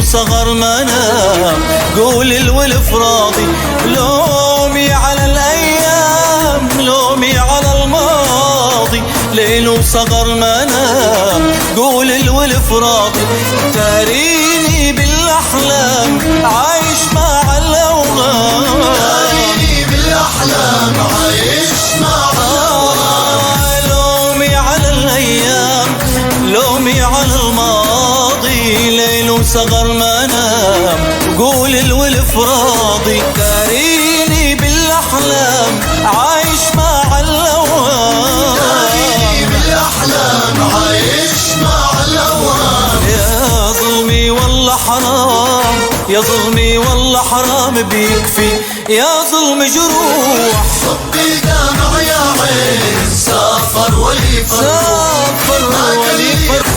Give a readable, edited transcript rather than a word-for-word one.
وصغر منام. قول الولف راضي لومي على الايام، لومي على الماضي، ليل وصغر منام. قول الولف راضي تاريني بالاحلام عايش مع الاوهام، تاريني بالاحلام عايش مع الاوهام. لومي على الايام، لومي على الماضي، ليل وصغر منام. قول الولف راضي تاريني بالاحلام عايش مع الاوهام، تاريني بالاحلام عايش مع الاوهام. يا ظلمي والله حرام، يا ظلمي والله حرام بيكفي، يا ظلم جروح. صبي دمع يا عين سافر ولي فرح، سافر ولي فرح.